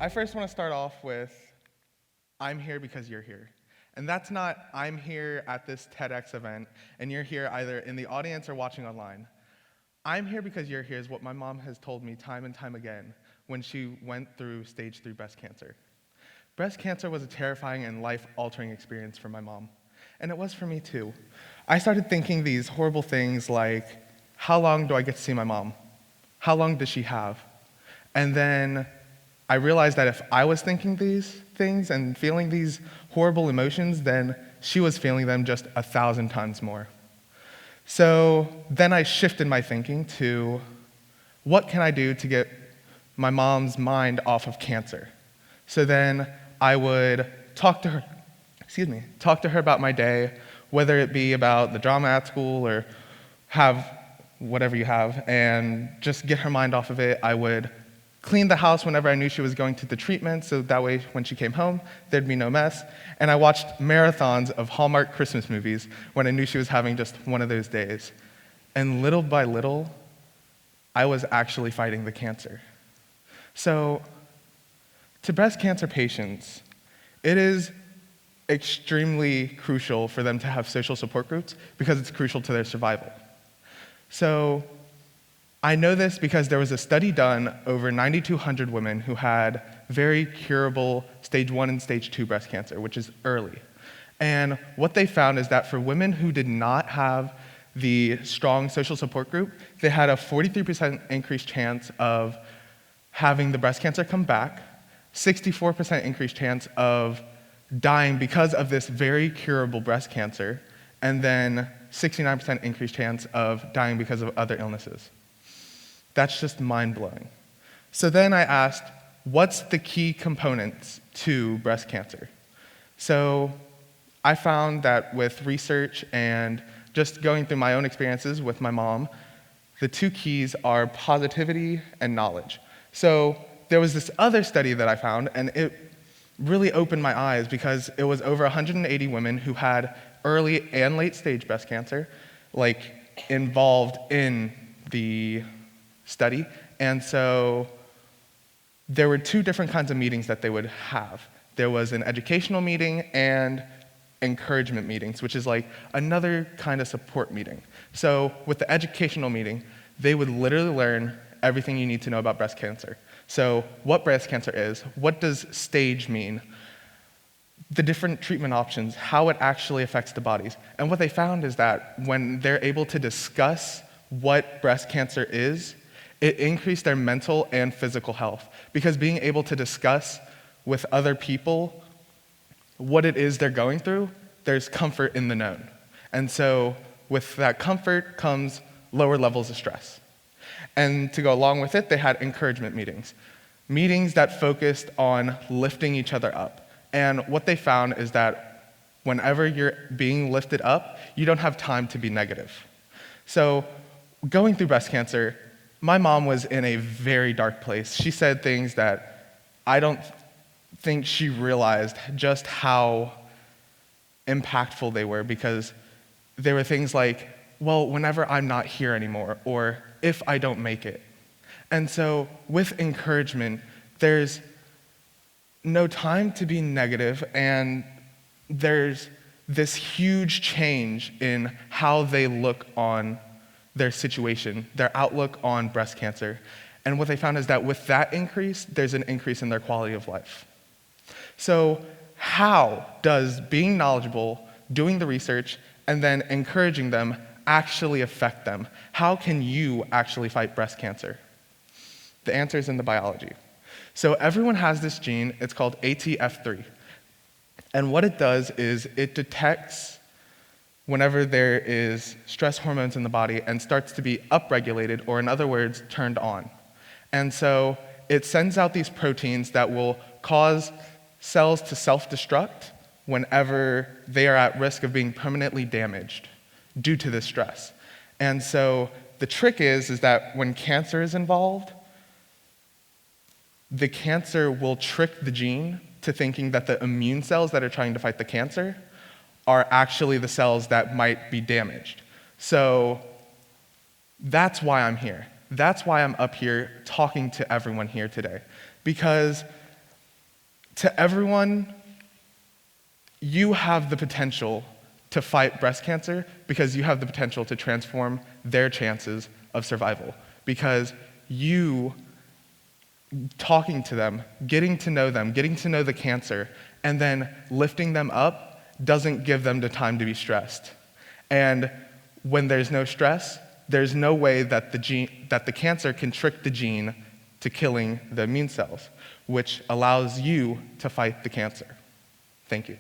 I first want to start off with, I'm here because you're here. And that's not, I'm here at this TEDx event, and you're here either in the audience or watching online. I'm here because you're here is what my mom has told me time and time again when she went through stage 3 breast cancer. Breast cancer was a terrifying and life-altering experience for my mom, and it was for me too. I started thinking these horrible things like, how long do I get to see my mom? How long does she have? And then I realized that if I was thinking these things and feeling these horrible emotions, then she was feeling them just 1,000 times more. So then I shifted my thinking to, what can I do to get my mom's mind off of cancer? So then I would talk to her about my day, whether it be about the drama at school or have whatever you have, and just get her mind off of it. I would clean the house whenever I knew she was going to the treatment, so that way when she came home, there'd be no mess. And I watched marathons of Hallmark Christmas movies when I knew she was having just one of those days. And little by little, I was actually fighting the cancer. So, to breast cancer patients, it is extremely crucial for them to have social support groups because it's crucial to their survival. So, I know this because there was a study done over 9,200 women who had very curable stage 1 and stage 2 breast cancer, which is early. And what they found is that for women who did not have the strong social support group, they had a 43% increased chance of having the breast cancer come back, 64% increased chance of dying because of this very curable breast cancer, and then 69% increased chance of dying because of other illnesses. That's just mind-blowing. So then I asked, what's the key components to breast cancer? So I found that with research and just going through my own experiences with my mom, the two keys are positivity and knowledge. So there was this other study that I found, and it really opened my eyes because it was over 180 women who had early and late stage breast cancer, involved in the study. And so there were two different kinds of meetings that they would have. There was an educational meeting and encouragement meetings, which is like another kind of support meeting. So with the educational meeting, they would literally learn everything you need to know about breast cancer. So what breast cancer is, what does stage mean, the different treatment options, how it actually affects the bodies. And what they found is that when they're able to discuss what breast cancer is, it increased their mental and physical health, because being able to discuss with other people what it is they're going through, there's comfort in the known. And so with that comfort comes lower levels of stress. And to go along with it, they had encouragement meetings, meetings that focused on lifting each other up. And what they found is that whenever you're being lifted up, you don't have time to be negative. So going through breast cancer, my mom was in a very dark place. She said things that I don't think she realized just how impactful they were, because they were things like, well, whenever I'm not here anymore, or if I don't make it. And so with encouragement, there's no time to be negative, and there's this huge change in how they look on their situation, their outlook on breast cancer. And what they found is that with that increase, there's an increase in their quality of life. So how does being knowledgeable, doing the research, and then encouraging them actually affect them? How can you actually fight breast cancer? The answer is in the biology. So everyone has this gene, it's called ATF3. And what it does is it detects whenever there is stress hormones in the body and starts to be upregulated, or in other words, turned on. And so it sends out these proteins that will cause cells to self-destruct whenever they are at risk of being permanently damaged due to this stress. And so the trick is that when cancer is involved, the cancer will trick the gene to thinking that the immune cells that are trying to fight the cancer are actually the cells that might be damaged. So that's why I'm here. That's why I'm up here talking to everyone here today. Because To everyone, you have the potential to fight breast cancer because you have the potential to transform their chances of survival. Because you, talking to them, getting to know the cancer, and then lifting them up doesn't give them the time to be stressed. And when there's no stress, there's no way that the cancer can trick the gene to killing the immune cells, which allows you to fight the cancer. Thank you.